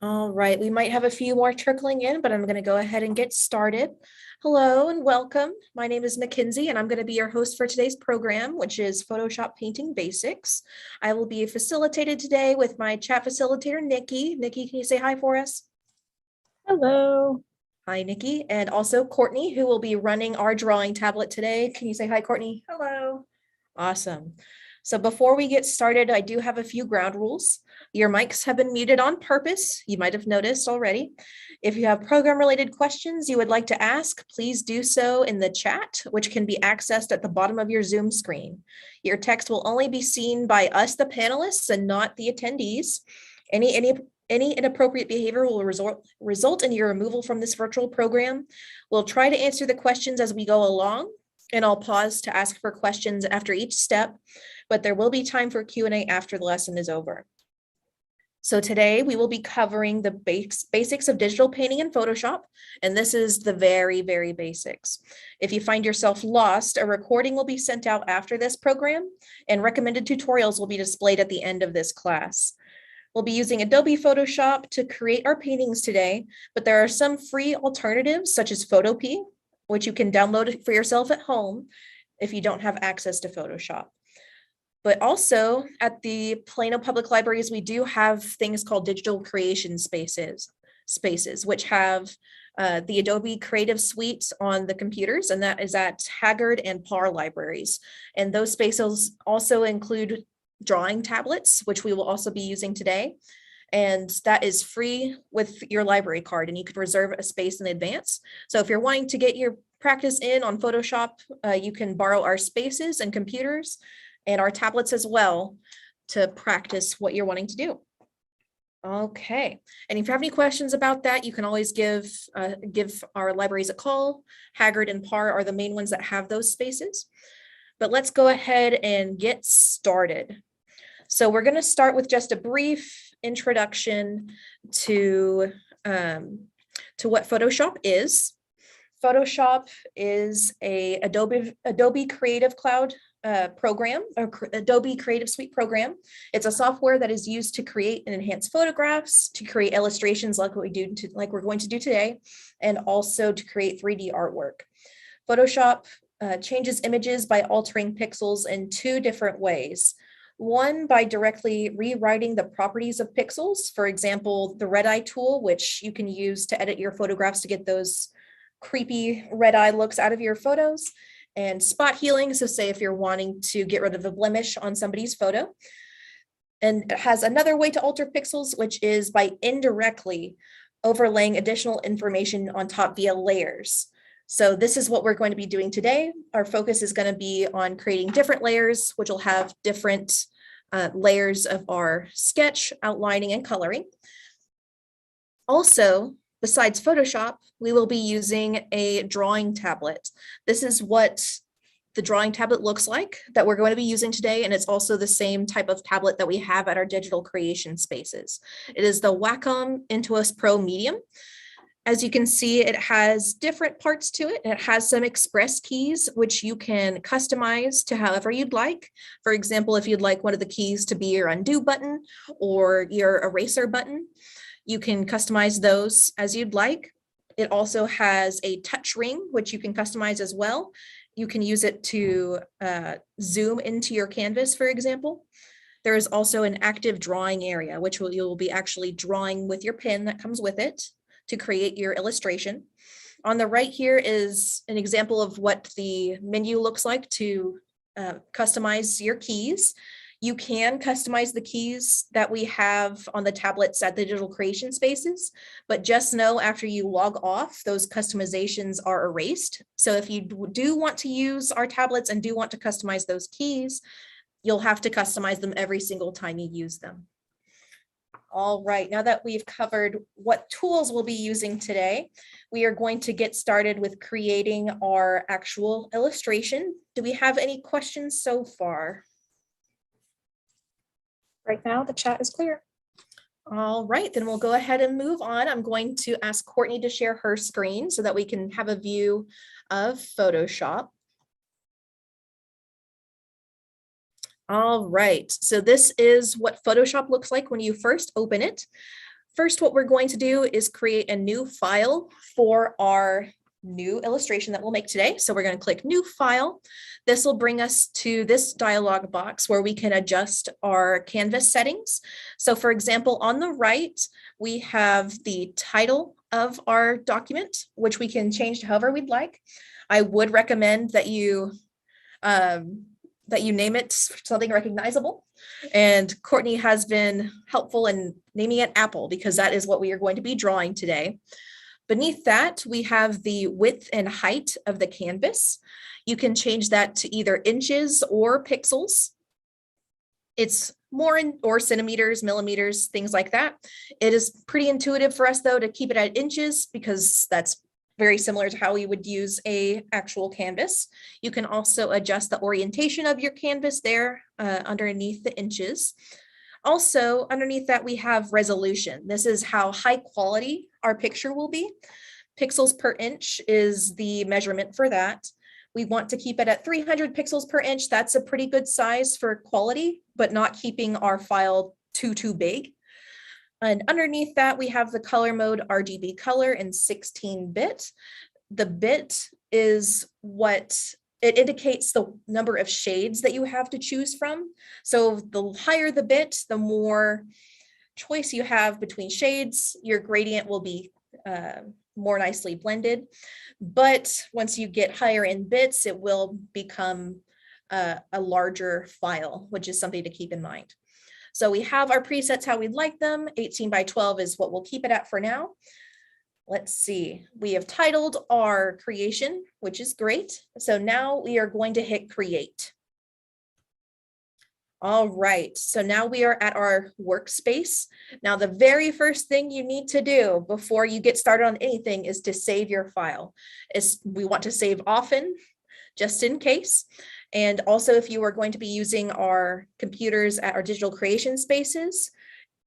All right, we might have a few more trickling in, but I'm going to go ahead and get started. Hello and welcome. My name is Mackenzie, and I'm going to be your host for today's program, which is Photoshop Painting Basics. I will be facilitated today with my chat facilitator, Nikki. Nikki, can you say hi for us? Hello. Hi, Nikki, and also Courtney, who will be running our drawing tablet today. Can you say hi, Courtney? Hello. Awesome. So before we get started, I do have a few ground rules. Your mics have been muted on purpose. You might have noticed already. If you have program-related questions you would like to ask, please do so in the chat, which can be accessed at the bottom of your Zoom screen. Your text will only be seen by us, the panelists, and not the attendees. Any inappropriate behavior will result in your removal from this virtual program. We'll try to answer the questions as we go along, and I'll pause to ask for questions after each step, but there will be time for Q&A after the lesson is over. So today we will be covering the basics of digital painting in Photoshop, and this is the very, very basics. If you find yourself lost, a recording will be sent out after this program, and recommended tutorials will be displayed at the end of this class. We'll be using Adobe Photoshop to create our paintings today, but there are some free alternatives such as Photopea, which you can download for yourself at home if you don't have access to Photoshop. But also at the Plano Public Libraries, we do have things called digital creation spaces, which have the Adobe Creative Suite on the computers, and that is at Haggard and Parr libraries. And those spaces also include drawing tablets, which we will also be using today. And that is free with your library card, and you can reserve a space in advance. So if you're wanting to get your practice in on Photoshop, you can borrow our spaces and computers and our tablets as well to practice what you're wanting to do. Okay, and if you have any questions about that, you can always give our libraries a call. Haggard and Parr are the main ones that have those spaces. But let's go ahead and get started. So we're going to start with just a brief introduction to what Photoshop is. Photoshop is a Adobe Creative Cloud program, or Adobe Creative Suite program. It's a software that is used to create and enhance photographs, to create illustrations like we're going to do today, and also to create 3D artwork. Photoshop changes images by altering pixels in two different ways. One, by directly rewriting the properties of pixels. For example, the red eye tool, which you can use to edit your photographs to get those creepy red eye looks out of your photos. And spot healing, so say if you're wanting to get rid of a blemish on somebody's photo. And it has another way to alter pixels, which is by indirectly overlaying additional information on top via layers. So this is what we're going to be doing today. Our focus is going to be on creating different layers, which will have different layers of our sketch, outlining, and coloring. Also, besides Photoshop, we will be using a drawing tablet. This is what the drawing tablet looks like that we're going to be using today, and it's also the same type of tablet that we have at our digital creation spaces. It is the Wacom Intuos Pro Medium. As you can see, it has different parts to it. It has some express keys, which you can customize to however you'd like. For example, if you'd like one of the keys to be your undo button or your eraser button, you can customize those as you'd like. It also has a touch ring, which you can customize as well. You can use it to zoom into your canvas, for example. There is also an active drawing area, which you'll be actually drawing with your pen that comes with it to create your illustration. On the right here is an example of what the menu looks like to customize your keys. You can customize the keys that we have on the tablets at the digital creation spaces, but just know after you log off, those customizations are erased. So if you do want to use our tablets and do want to customize those keys, you'll have to customize them every single time you use them. All right, now that we've covered what tools we'll be using today, we are going to get started with creating our actual illustration. Do we have any questions so far? Right now, the chat is clear. All right, then we'll go ahead and move on. I'm going to ask Courtney to share her screen so that we can have a view of Photoshop. All right, so this is what Photoshop looks like when you first open it. First, what we're going to do is create a new file for our new illustration that we'll make today. So we're going to click New File. This will bring us to this dialog box where we can adjust our canvas settings. So for example, on the right, we have the title of our document, which we can change to however we'd like. I would recommend that you name it something recognizable. And Courtney has been helpful in naming it Apple because that is what we are going to be drawing today. Beneath that, we have the width and height of the canvas. You can change that to either inches or pixels. It's more in or centimeters, millimeters, things like that. It is pretty intuitive for us though to keep it at inches because that's very similar to how we would use a actual canvas. You can also adjust the orientation of your canvas there underneath the inches. Also, underneath that, we have resolution. This is how high quality our picture will be. Pixels per inch is the measurement for that. We want to keep it at 300 pixels per inch. That's a pretty good size for quality, but not keeping our file too big. And underneath that, we have the color mode RGB color in 16-bit. The bit is what it indicates the number of shades that you have to choose from. So the higher the bit, the more choice you have between shades. Your gradient will be more nicely blended. But once you get higher in bits, it will become a larger file, which is something to keep in mind. So we have our presets how we'd like them. 18 by 12 is what we'll keep it at for now. Let's see, we have titled our creation, which is great. So now we are going to hit create. All right, so now we are at our workspace. Now, the very first thing you need to do before you get started on anything is to save your file. We want to save often, just in case. And also, if you are going to be using our computers at our digital creation spaces,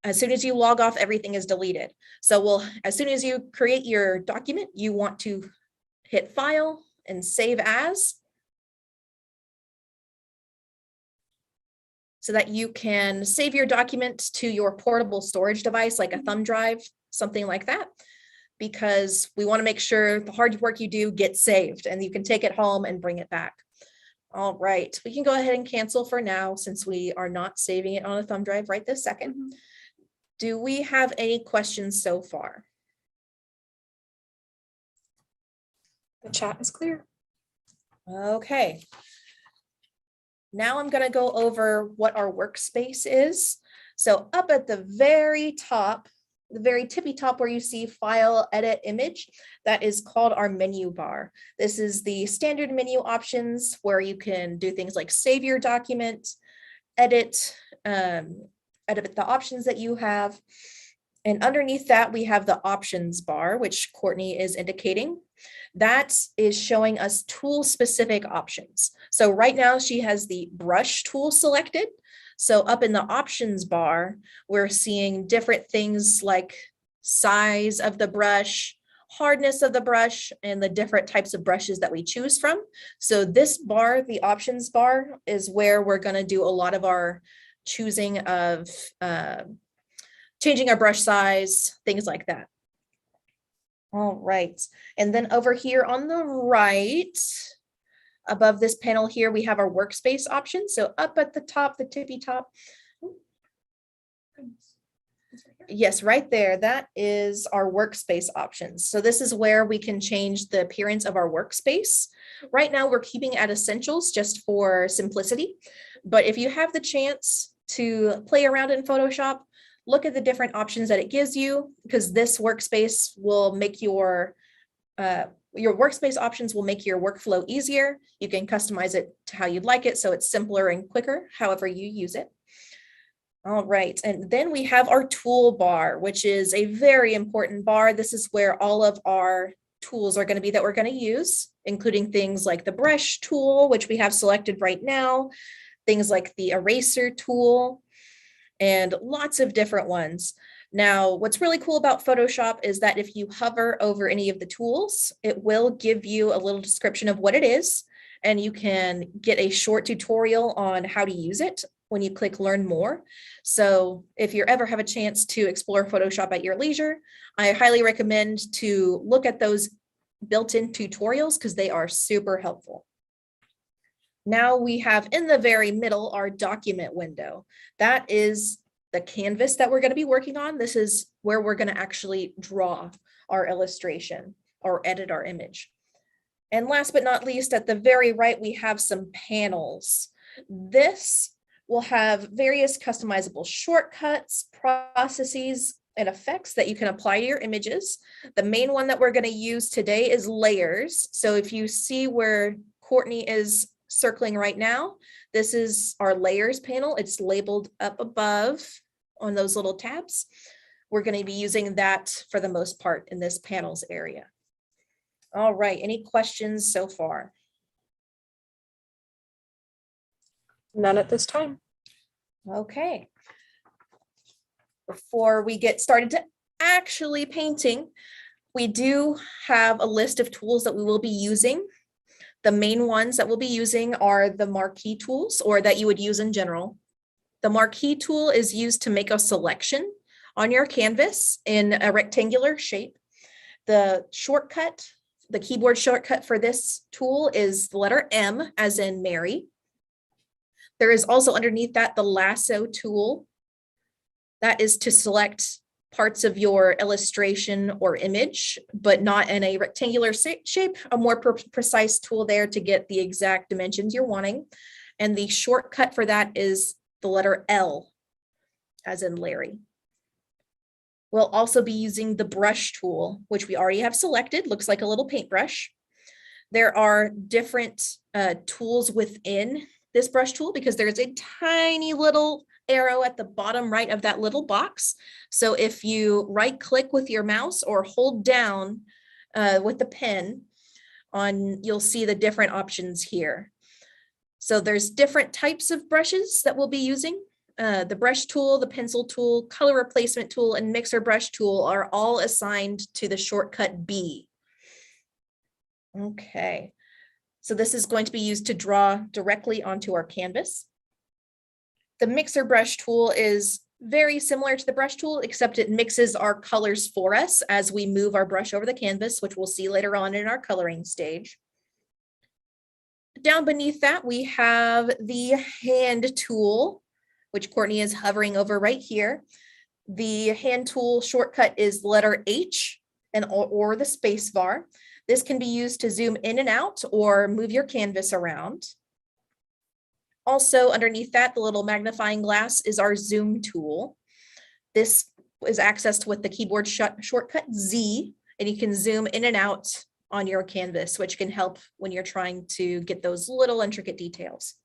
as soon as you log off, everything is deleted. So as soon as you create your document, you want to hit File and Save As, so that you can save your document to your portable storage device, like a thumb drive, something like that, because we want to make sure the hard work you do gets saved and you can take it home and bring it back. All right, we can go ahead and cancel for now since we are not saving it on a thumb drive right this second. Do we have any questions so far? The chat is clear. Okay. Now I'm going to go over what our workspace is. So up at the very top, the very tippy top where you see File, Edit, Image, that is called our menu bar. This is the standard menu options where you can do things like save your document, edit the options that you have. And underneath that, we have the options bar, which Courtney is indicating. That is showing us tool-specific options. So right now she has the brush tool selected. So up in the options bar, we're seeing different things like size of the brush, hardness of the brush, and the different types of brushes that we choose from. So this bar, the options bar, is where we're going to do a lot of our choosing of changing our brush size, things like that. All right, and then over here on the right, above this panel here, we have our workspace options. So up at the top, the tippy top. Yes, right there, that is our workspace options. So this is where we can change the appearance of our workspace. Right now, we're keeping at essentials just for simplicity. But if you have the chance to play around in Photoshop, look at the different options that it gives you, because this workspace will make your workspace options will make your workflow easier. You can customize it to how you'd like it, so it's simpler and quicker, however you use it. All right, and then we have our toolbar, which is a very important bar. This is where all of our tools are going to be that we're going to use, including things like the brush tool, which we have selected right now, things like the eraser tool, and lots of different ones. Now, what's really cool about Photoshop is that if you hover over any of the tools, it will give you a little description of what it is, and you can get a short tutorial on how to use it, when you click learn more. So if you ever have a chance to explore Photoshop at your leisure, I highly recommend to look at those built-in tutorials because they are super helpful. Now we have in the very middle our document window. That is the canvas that we're going to be working on. This is where we're going to actually draw our illustration or edit our image. And last but not least, at the very right, we have some panels. This will have various customizable shortcuts, processes, and effects that you can apply to your images. The main one that we're going to use today is layers. So if you see where Courtney is circling right now, this is our layers panel. It's labeled up above on those little tabs. We're going to be using that for the most part in this panels area. All right, any questions so far? None at this time. Okay. Before we get started to actually painting, we do have a list of tools that we will be using. The main ones that we'll be using are the Marquee Tools, or that you would use in general. The Marquee Tool is used to make a selection on your canvas in a rectangular shape. The shortcut, the keyboard shortcut for this tool is the letter M, as in Mary. There is also underneath that the lasso tool. That is to select parts of your illustration or image, but not in a rectangular shape, a more precise tool there to get the exact dimensions you're wanting. And the shortcut for that is the letter L, as in Larry. We'll also be using the brush tool, which we already have selected, looks like a little paintbrush. There are different tools within this brush tool because there's a tiny little arrow at the bottom right of that little box. So if you right click with your mouse or hold down with the pen you'll see the different options here. So there's different types of brushes that we'll be using. The brush tool, the pencil tool, color replacement tool, and mixer brush tool are all assigned to the shortcut B. Okay, so this is going to be used to draw directly onto our canvas. The mixer brush tool is very similar to the brush tool, except it mixes our colors for us as we move our brush over the canvas, which we'll see later on in our coloring stage. Down beneath that, we have the hand tool, which Courtney is hovering over right here. The hand tool shortcut is letter H or the space bar. This can be used to zoom in and out or move your canvas around. Also underneath that, the little magnifying glass is our zoom tool. This is accessed with the keyboard shortcut Z, and you can zoom in and out on your canvas, which can help when you're trying to get those little intricate details.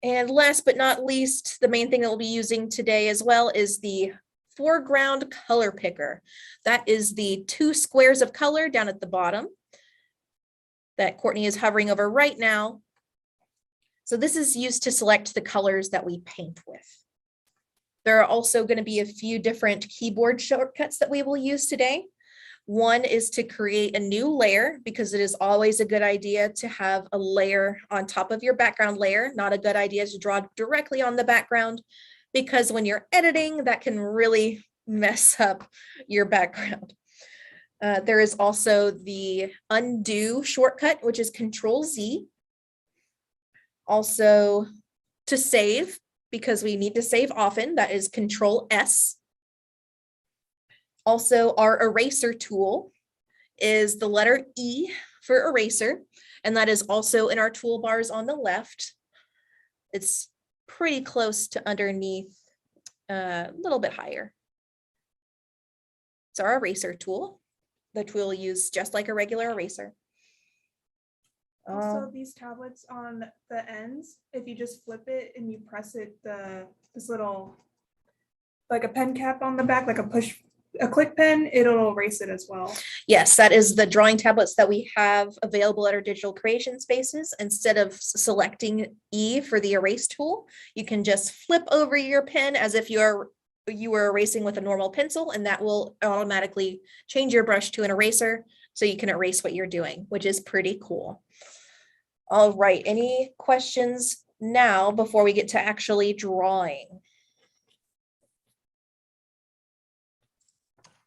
And last but not least, the main thing that we'll be using today as well is the Foreground color picker. That is the 2 squares of color down at the bottom that Courtney is hovering over right now. So this is used to select the colors that we paint with. There are also going to be a few different keyboard shortcuts that we will use today. One is to create a new layer, because it is always a good idea to have a layer on top of your background layer. Not a good idea to draw directly on the background, because when you're editing, that can really mess up your background. There is also the undo shortcut, which is Control Z. Also to save, because we need to save often, that is Control S. Also, our eraser tool is the letter E for eraser, and that is also in our toolbars on the left. It's pretty close to underneath, a little bit higher. It's our eraser tool. The tool used just like a regular eraser. Also, these tablets on the ends, if you just flip it and you press it, this little, like a pen cap on the back, like a click pen, it'll erase it as well. Yes, that is the drawing tablets that we have available at our digital creation spaces. Instead of selecting E for the erase tool, you can just flip over your pen as if you were erasing with a normal pencil, and that will automatically change your brush to an eraser so you can erase what you're doing, which is pretty cool. All right, any questions now before we get to actually drawing?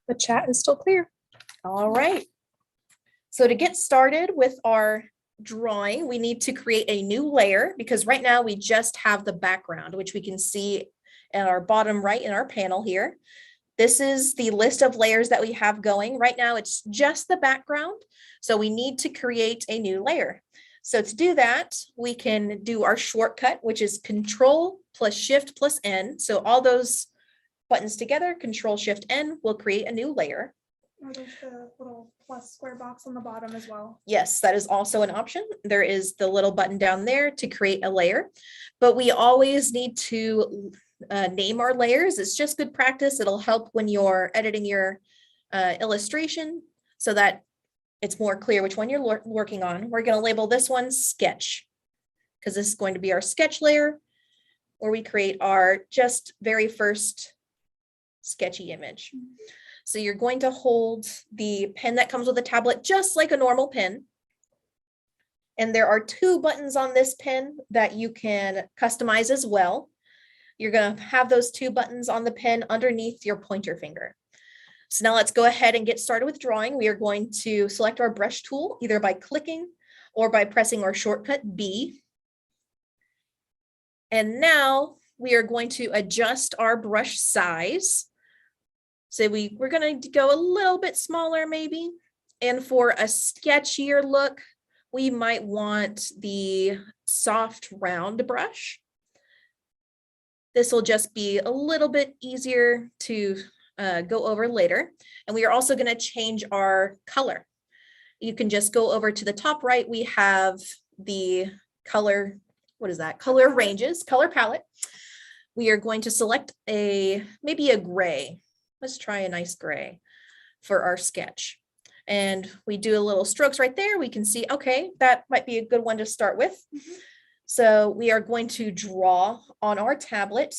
The chat is still clear. All right. So to get started with our drawing, we need to create a new layer because right now we just have the background, which we can see at our bottom right in our panel here. This is the list of layers that we have going. Right now, it's just the background. So we need to create a new layer. So to do that, we can do our shortcut, which is Control plus Shift plus N. So all those buttons together, Control Shift N, will create a new layer. Or there's the little plus square box on the bottom as well. Yes, that is also an option. There is the little button down there to create a layer, but we always need to name our layers. It's just good practice. It'll help when you're editing your illustration so that it's more clear which one you're working on. We're going to label this one sketch because this is going to be our sketch layer where we create our just very first sketchy image. So you're going to hold the pen that comes with a tablet just like a normal pen. And there are 2 buttons on this pen that you can customize as well. You're going to have those 2 buttons on the pen underneath your pointer finger. So now let's go ahead and get started with drawing. We are going to select our brush tool either by clicking or by pressing our shortcut B. And now we are going to adjust our brush size. So we're going to go a little bit smaller maybe. And for a sketchier look, we might want the soft round brush. This will just be a little bit easier to go over later. And we are also going to change our color. You can just go over to the top right. We have the color, what is that? Color ranges, color palette. We are going to select maybe a gray. Let's try a nice gray for our sketch. And we do a little strokes right there. We can see, okay, that might be a good one to start with. So we are going to draw on our tablet.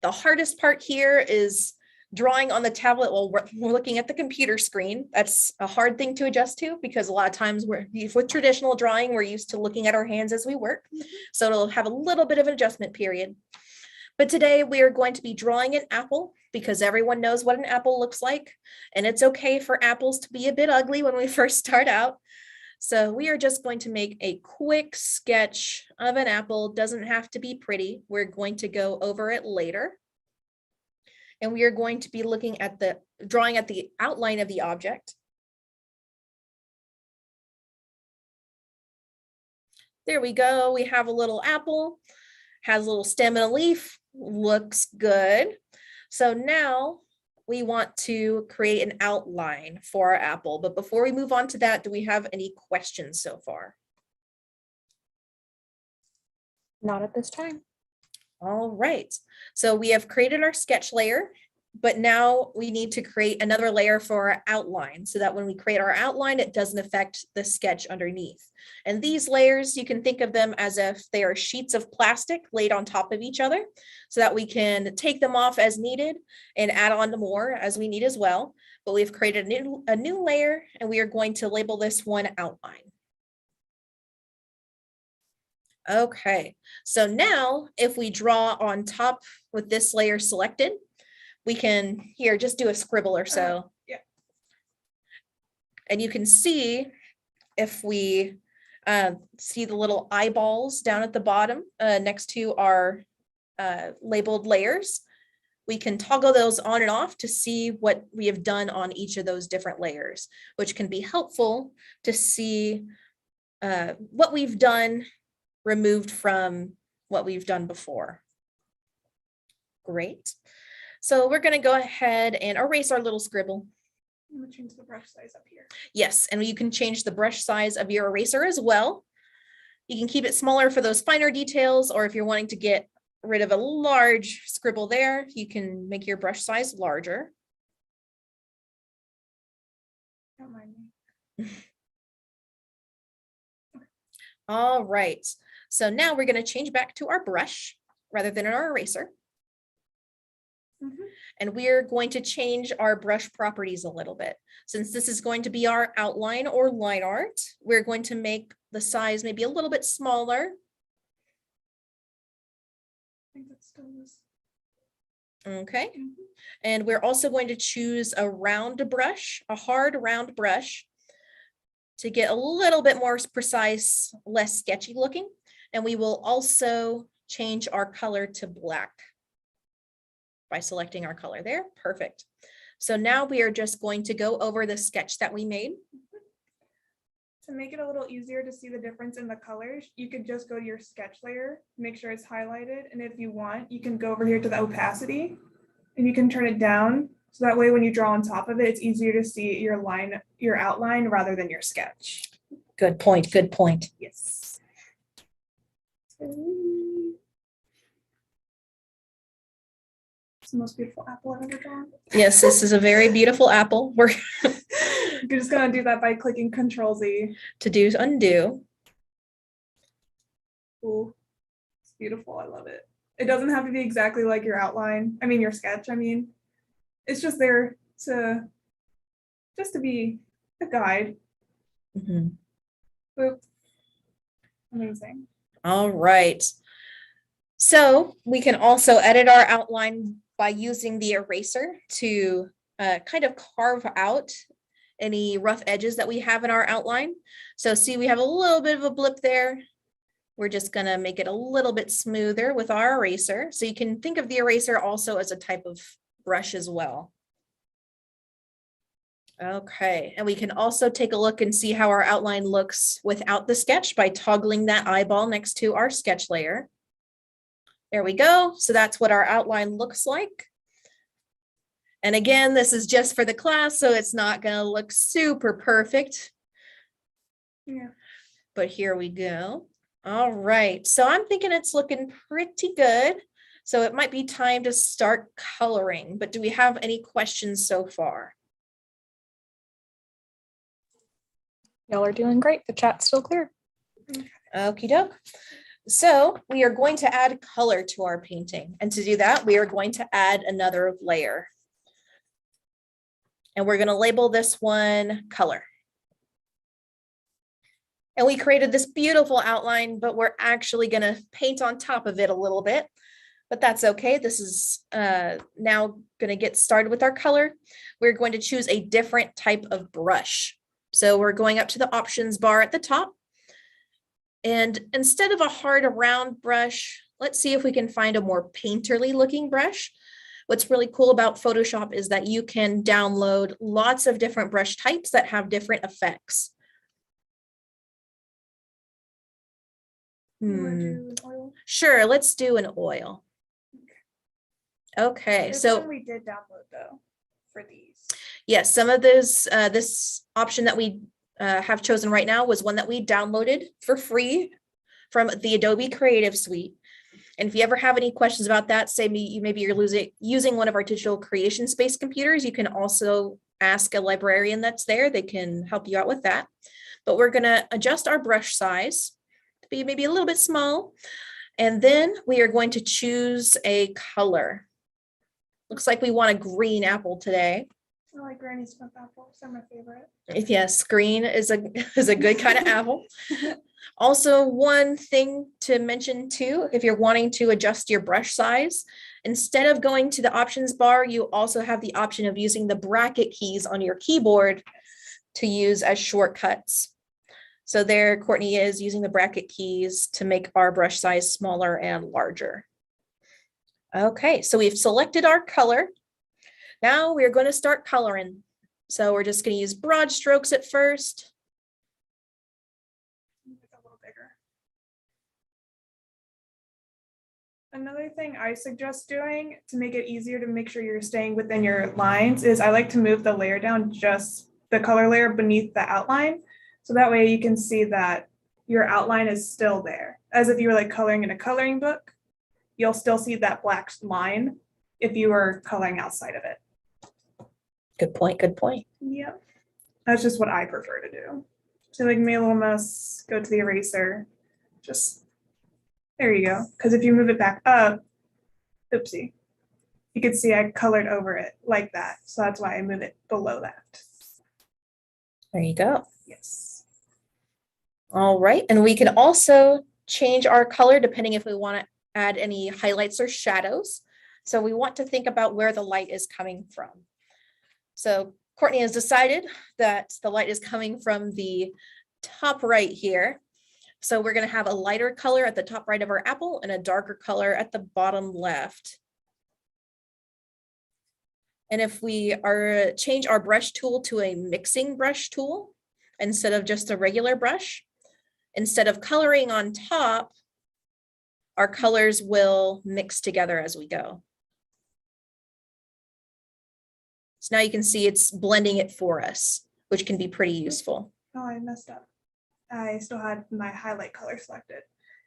The hardest part here is drawing on the tablet while we're looking at the computer screen. That's a hard thing to adjust to because a lot of times with traditional drawing, we're used to looking at our hands as we work. So it'll have a little bit of an adjustment period. But today we are going to be drawing an apple because everyone knows what an apple looks like. And it's okay for apples to be a bit ugly when we first start out. So we are just going to make a quick sketch of an apple. Doesn't have to be pretty. We're going to go over it later. And we are going to be looking at drawing at the outline of the object. There we go. We have a little apple, has a little stem and a leaf, looks good. So now we want to create an outline for our apple. But before we move on to that, do we have any questions so far? Not at this time. All right, so we have created our sketch layer, but now we need to create another layer for our outline so that when we create our outline, it doesn't affect the sketch underneath. And these layers, you can think of them as if they are sheets of plastic laid on top of each other so that we can take them off as needed and add on more as we need as well. But we've created a new layer and we are going to label this one outline. Okay, so now if we draw on top with this layer selected, we can here just do a scribble or so. Yeah. And you can see if we see the little eyeballs down at the bottom next to our labeled layers, we can toggle those on and off to see what we have done on each of those different layers, which can be helpful to see what we've done removed from what we've done before. Great. So we're going to go ahead and erase our little scribble. I'm gonna change the brush size up here. Yes, and you can change the brush size of your eraser as well. You can keep it smaller for those finer details, or if you're wanting to get rid of a large scribble there, you can make your brush size larger. Don't mind me. All right, so now we're going to change back to our brush rather than our eraser. And we're going to change our brush properties a little bit. Since this is going to be our outline or line art, we're going to make the size maybe a little bit smaller. Okay. Mhm. And we're also going to choose a round brush, a hard round brush to get a little bit more precise, less sketchy looking. And we will also change our color to black by selecting our color there. Perfect. So now we are just going to go over the sketch that we made. To make it a little easier to see the difference in the colors, you could just go to your sketch layer, make sure it's highlighted. And if you want, you can go over here to the opacity and you can turn it down. So that way, when you draw on top of it, it's easier to see your outline rather than your sketch. Good point. Good point. Yes. It's the most beautiful apple I've ever drawn. Yes, this is a very beautiful apple. We're You're just gonna do that by clicking Control-Z. to do undo. Ooh, it's beautiful. I love it. It doesn't have to be exactly like your outline. I mean, your sketch. I mean, it's just there to be a guide. Mhm. Boop. Amazing. All right. So we can also edit our outline by using the eraser to kind of carve out any rough edges that we have in our outline. So see, we have a little bit of a blip there. We're just gonna make it a little bit smoother with our eraser. So you can think of the eraser also as a type of brush as well. Okay, and we can also take a look and see how our outline looks without the sketch by toggling that eyeball next to our sketch layer. There we go. So that's what our outline looks like. And again, this is just for the class, so it's not going to look super perfect. Yeah. But here we go. All right, so I'm thinking it's looking pretty good. So it might be time to start coloring, but do we have any questions so far? Y'all are doing great. The chat's still clear. Okie doke. So we are going to add color to our painting. And to do that, we are going to add another layer. And we're going to label this one color. And we created this beautiful outline, but we're actually going to paint on top of it a little bit. But that's okay. This is now going to get started with our color. We're going to choose a different type of brush. So we're going up to the options bar at the top. And instead of a hard round brush, let's see if we can find a more painterly looking brush. What's really cool about Photoshop is that you can download lots of different brush types that have different effects. You wanna do an oil? Sure, let's do an oil. Okay, This so one we did download though for these. yes, some of those, this option that we have chosen right now was one that we downloaded for free from the Adobe Creative Suite. And if you ever have any questions about that, say maybe you're using one of our digital creation space computers, you can also ask a librarian that's there. They can help you out with that. But we're going to adjust our brush size to be maybe a little bit small. And then we are going to choose a color. Looks like we want a green apple today. I like Granny Smith apples. They're my favorite. Yes, green is a good kind of apple. Also, one thing to mention too, if you're wanting to adjust your brush size, instead of going to the options bar, you also have the option of using the bracket keys on your keyboard to use as shortcuts. So there, Courtney is using the bracket keys to make our brush size smaller and larger. Okay, so we've selected our color. Now we're going to start coloring. So we're just going to use broad strokes at first. A little bigger. Another thing I suggest doing to make it easier to make sure you're staying within your lines is I like to move the layer down, just the color layer beneath the outline. So that way you can see that your outline is still there. As if you were like coloring in a coloring book, you'll still see that black line if you were coloring outside of it. Good point, good point. Yep. That's just what I prefer to do. So like make a little mess, go to the eraser, just, there you go. Because if you move it back up, oopsie, you can see I colored over it like that. So that's why I move it below that. There you go. Yes. All right, and we can also change our color depending if we want add any highlights or shadows. So we want to think about where the light is coming from. So Courtney has decided that the light is coming from the top right here. So we're going to have a lighter color at the top right of our apple and a darker color at the bottom left. And if we change our brush tool to a mixing brush tool instead of just a regular brush, instead of coloring on top, our colors will mix together as we go. So now you can see it's blending it for us, which can be pretty useful. Oh, I messed up. I still had my highlight color selected.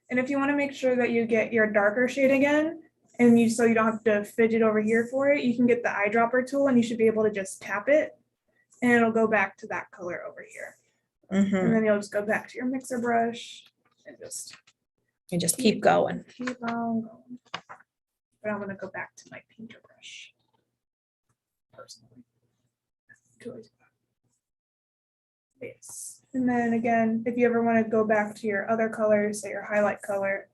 And if you want to make sure that you get your darker shade again, and so you don't have to fidget over here for it, you can get the eyedropper tool and you should be able to just tap it and it'll go back to that color over here. And then you'll just go back to your mixer brush and just keep going. Keep on going. But I'm gonna go back to my painter brush personally. Yes. And then again, if you ever want to go back to your other colors, say your highlight color,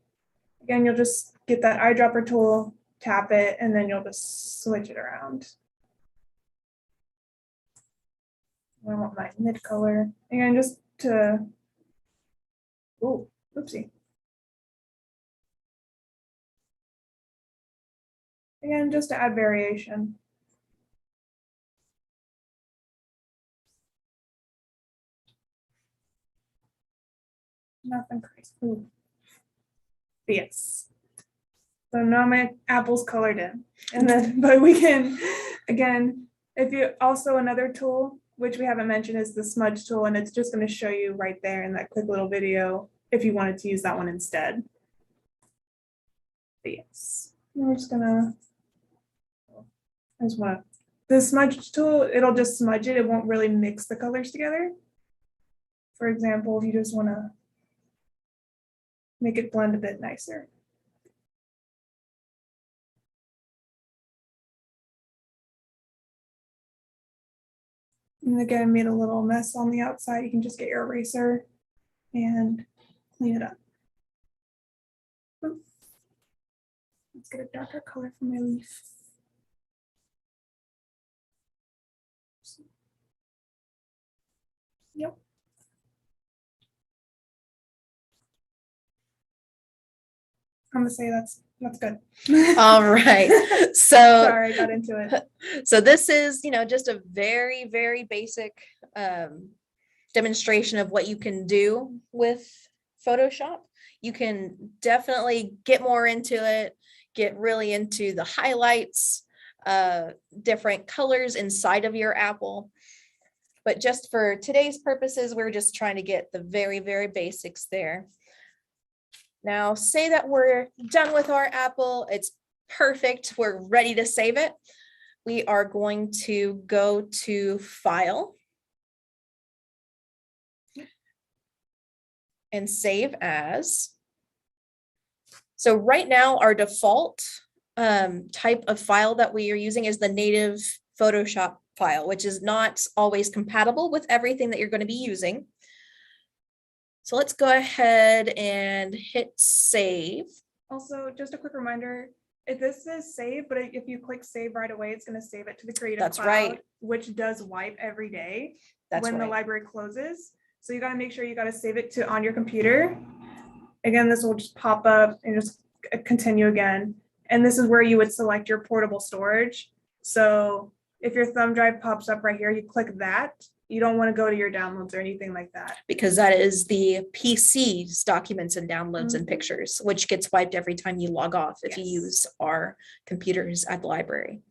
again, you'll just get that eyedropper tool, tap it, and then you'll just switch it around. I want my mid color. Again, just to, oh, oopsie. Again, just to add variation. Nothing crazy. Ooh. Yes. So now my apple's colored in. And then, but we can, again, if you also another tool, which we haven't mentioned, is the smudge tool. And it's just going to show you right there in that quick little video if you wanted to use that one instead. But yes. We're just gonna, the smudge tool, it'll just smudge it. It won't really mix the colors together. For example, if you just want to make it blend a bit nicer. And again, I made a little mess on the outside. You can just get your eraser and clean it up. Oops. Let's get a darker color for my leaf. Yep. I'm gonna say that's good. All right. So sorry, I got into it. So this is, just a very, very basic demonstration of what you can do with Photoshop. You can definitely get more into it, get really into the highlights, different colors inside of your apple. But just for today's purposes, we're just trying to get the very, very basics there. Now, say that we're done with our apple. It's perfect. We're ready to save it. We are going to go to File and Save As. So right now, our default type of file that we are using is the native Photoshop file, which is not always compatible with everything that you're going to be using. So let's go ahead and hit save. Also, just a quick reminder, if this is save, but if you click save right away, it's going to save it to the Creative That's Cloud, right. which does wipe every day That's when right. the library closes. So you got to make sure you got to save it to on your computer. Again, this will just pop up and just continue again. And this is where you would select your portable storage. So if your thumb drive pops up right here, you click that. You don't want to go to your downloads or anything like that. Because that is the PC's documents and downloads and pictures, which gets wiped every time you log off if you use our computers at the library.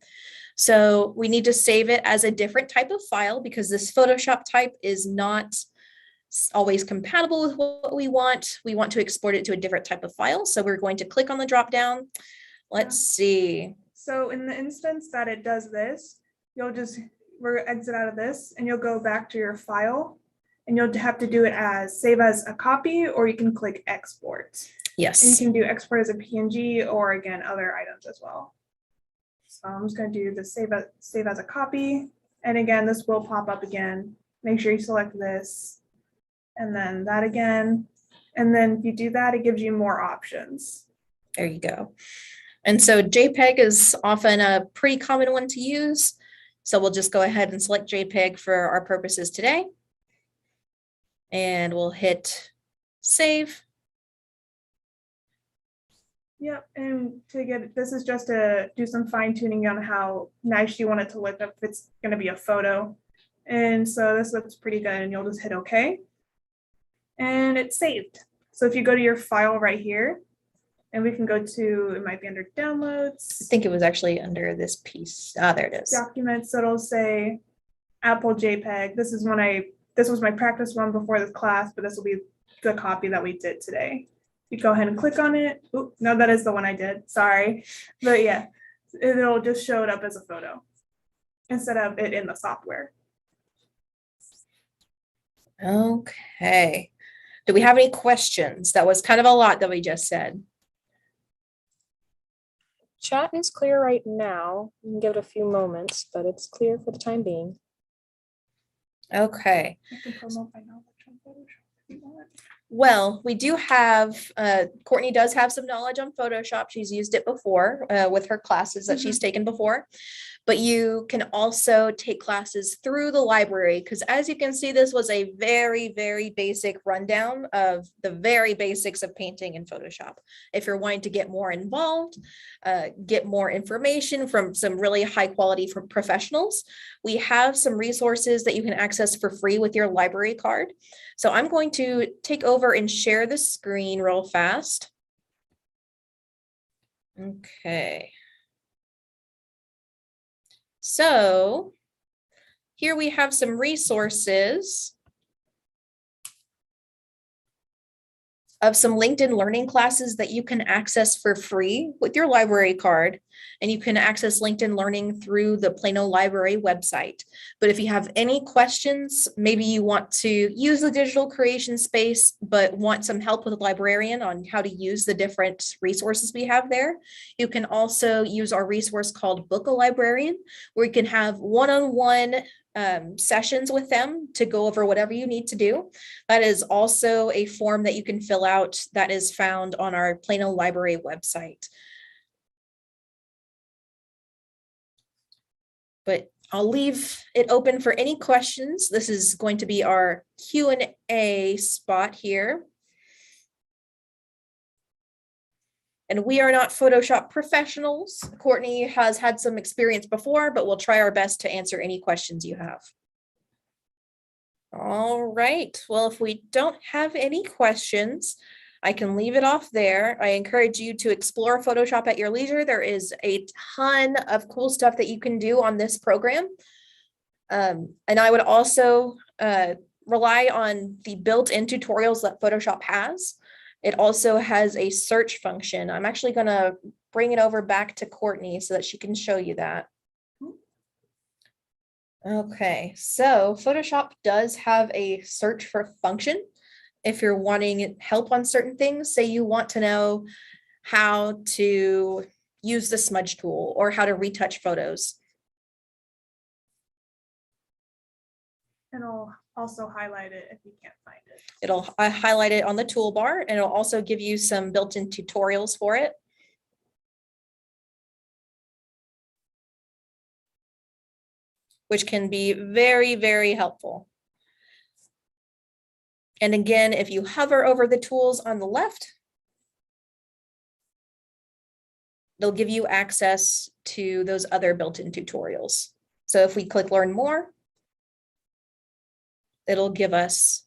So we need to save it as a different type of file because this Photoshop type is not always compatible with what we want. We want to export it to a different type of file. So we're going to click on the drop down. Let's see. So in the instance that it does this, we're gonna exit out of this and you'll go back to your file and you'll have to do it as save as a copy, or you can click export. Yes. And you can do export as a PNG or again, other items as well. So I'm just going to do the save as a copy. And again, this will pop up again. Make sure you select this and then that again. And then if you do that, it gives you more options. There you go. And so JPEG is often a pretty common one to use. So we'll just go ahead and select JPEG for our purposes today. And we'll hit save. Yep, and to get, this is just to do some fine tuning on how nice you want it to look if it's gonna be a photo. And so this looks pretty good and you'll just hit OK. And it's saved. So if you go to your file right here, and we can go to, it might be under I downloads, think it was actually under this piece. Ah, there it is. documents, so it'll say Apple JPEG. This was my practice one before this class, but this will be the copy that we did today. You go ahead and click on it. Oop, no, that is the one I did. Sorry. But yeah, it'll just show it up as a photo instead of it in the software. Okay. Do we have any questions? That was kind of a lot that we just said. Chat is clear right now. You can give it a few moments, but it's clear for the time being. I Okay. can promote my knowledge on Photoshop if you want. Well, we do have, Courtney does have some knowledge on Photoshop. She's used it before with her classes that she's taken before. But you can also take classes through the library because as you can see, this was a very, very basic rundown of the very basics of painting in Photoshop. If you're wanting to get more involved, get more information from some really high quality from professionals, we have some resources that you can access for free with your library card. So I'm going to take over and share the screen real fast. Okay. So here we have some resources of some LinkedIn learning classes that you can access for free with your library card. And you can access LinkedIn Learning through the Plano Library website. But if you have any questions, maybe you want to use the digital creation space, but want some help with a librarian on how to use the different resources we have there, you can also use our resource called Book a Librarian, where you can have one-on-one sessions with them to go over whatever you need to do. That is also a form that you can fill out that is found on our Plano Library website. But I'll leave it open for any questions. This is going to be our Q&A spot here. And we are not Photoshop professionals. Courtney has had some experience before, but we'll try our best to answer any questions you have. All right, well, if we don't have any questions, I can leave it off there. I encourage you to explore Photoshop at your leisure. There is a ton of cool stuff that you can do on this program. And I would also rely on the built-in tutorials that Photoshop has. It also has a search function. I'm actually going to bring it over back to Courtney so that she can show you that. Okay, so Photoshop does have a search for function. If you're wanting help on certain things, say you want to know how to use the smudge tool or how to retouch photos. And I'll also highlight it if you can't find it. It'll highlight it on the toolbar, and it'll also give you some built-in tutorials for it. Which can be very, very helpful. And again, if you hover over the tools on the left, they'll give you access to those other built-in tutorials. So if we click Learn More, it'll give us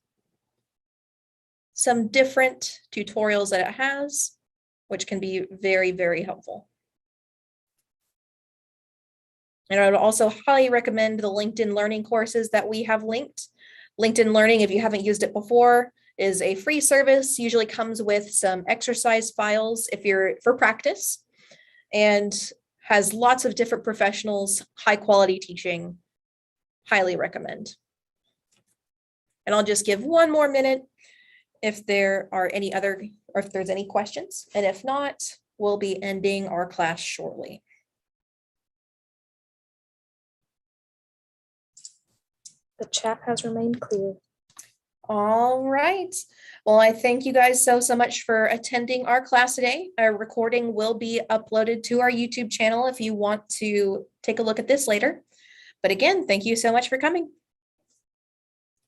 some different tutorials that it has, which can be very, very helpful. And I would also highly recommend the LinkedIn Learning courses that we have linked. LinkedIn Learning, if you haven't used it before, is a free service, usually comes with some exercise files if you're for practice, and has lots of different professionals, high quality teaching. Highly recommend. And I'll just give one more minute if there are any other, or if there's any questions. And if not, we'll be ending our class shortly. The chat has remained clear. All right. Well, I thank you guys so much for attending our class today. Our recording will be uploaded to our YouTube channel if you want to take a look at this later. But again, thank you so much for coming.